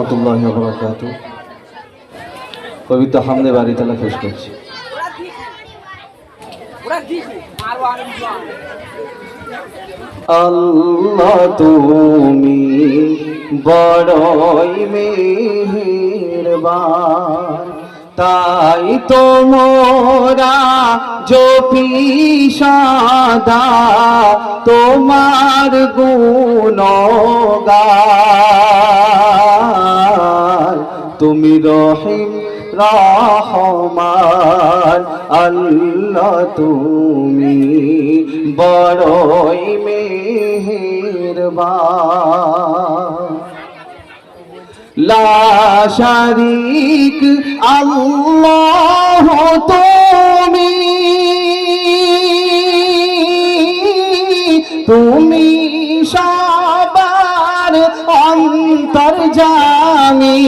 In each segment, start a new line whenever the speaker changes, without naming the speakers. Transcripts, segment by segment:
রহমতুল্লাহি ওয়া বারাকাতুহু। পবিত্র হামদে বাড়ি তালা পেশ করছি। আল্লাহ তুমি বড়ই মেহেরবান, তাই তো মোরা জপি সদা তোমার গুণগান। তুমি রহিম রহমান, আল্লাহ তুমি বড়ই মেহেরবান। লা শারীক আল্লাহ তুমি, তুমি সবার অন্তর্যামী,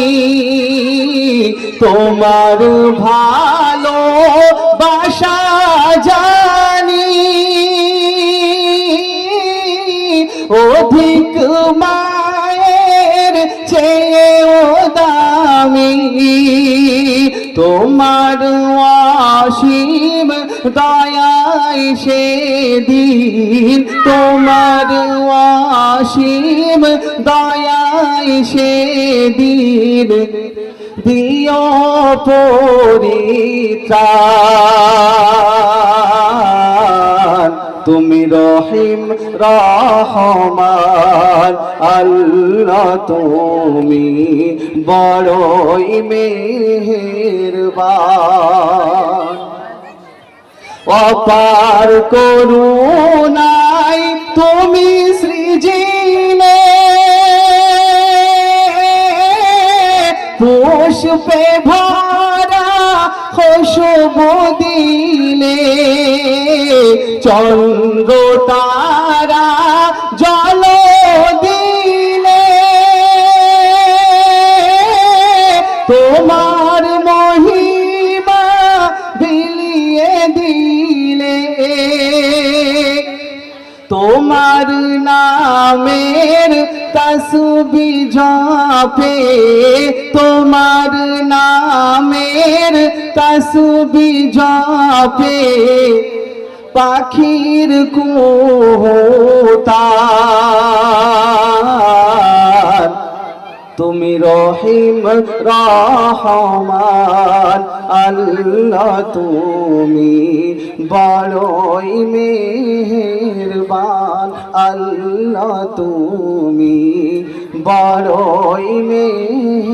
তোমার ভালোবাসা জানি অধিক মায়ের চেয়েও দামি। তোমার অসীম দয়ায় সেদিন, তোমার অসীম দয়ায় সেদিন দিও পরিত্রাণ। তুমি রহিম রহমান, আল্লাহ তুমি বড়ই মেহেরবান। অপার করুণায় তুমি সৃজিলে, পুষ্পে ভরা খুশবু দিলে, চন্দ্র তারা জল দিলে, তোমার মহিমা বিলিয়ে দিলে। তোমার নামের তসবিহ জপে, তোমার নামের তসবিহ জপে পাখির কুহুতান। তুমি রহিম রহমান, আল্লাহ তুমি বড়ই মেহেরবান, আল্লাহ তুমি বড়ই মেহেরবান।